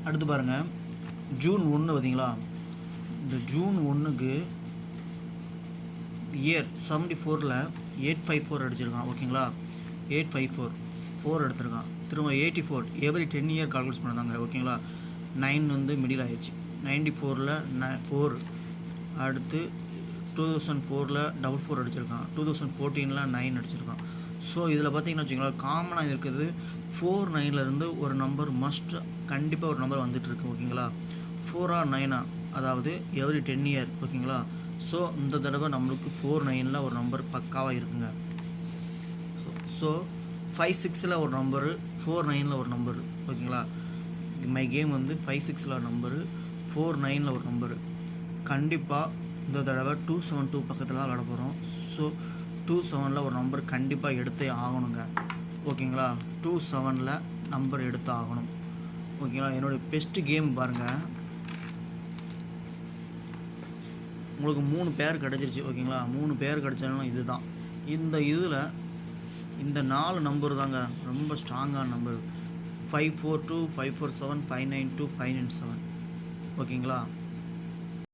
அடுத்து பாருங்கள், ஜூன் 1 பார்த்தீங்களா, இந்த ஜூன் 1க்கு இயர் 74ல் 854 அடிச்சிருக்கான். ஓகேங்களா, 854 4 எடுத்திருக்கான். திரும்ப 84 எவ்ரி 10 இயர் கால்குலேட் பண்ணதாங்க. ஓகேங்களா, 9 வந்து மிடில் ஆயிடுச்சு. 94ல் 4. அடுத்து 2004ல் 4 அடிச்சிருக்கான். 2014ல் 9 அடிச்சிருக்கான். ஸோ இதில் பார்த்தீங்கன்னா வச்சுக்கோங்களேன், காமனாக இருக்குது 49லேருந்து ஒரு நம்பர் மஸ்ட் கண்டிப்பாக ஒரு நம்பர் வந்துட்டுருக்கு. ஓகேங்களா, 4 or 9, அதாவது எவ்ரி 10 இயர். ஓகேங்களா, ஸோ இந்த தடவை நம்மளுக்கு 49ல் ஒரு நம்பர் பக்காவாக இருக்குங்க. ஸோ 56ல் ஒரு நம்பரு, 49ல் ஒரு நம்பரு. ஓகேங்களா, மை கேம் வந்து 56ல் ஒரு நம்பரு, 49ல் ஒரு நம்பரு. கண்டிப்பாக இந்த தடவை 272 பக்கத்தில் தான் விளாட போகிறோம். ஸோ 27ல் ஒரு நம்பர் கண்டிப்பாக எடுத்தே ஆகணுங்க. ஓகேங்களா, 27ல் நம்பர் எடுத்து ஆகணும். ஓகேங்களா, என்னுடைய பெஸ்ட்டு கேம் பாருங்கள், உங்களுக்கு 3 பேர் கிடச்சிருச்சு. ஓகேங்களா, 3 பேர் கிடச்சாலும் இது தான். இதில் இந்த 4 நம்பர் தாங்க ரொம்ப ஸ்ட்ராங்கான நம்பர். 542, 547, 592, 597. ஓகேங்களா,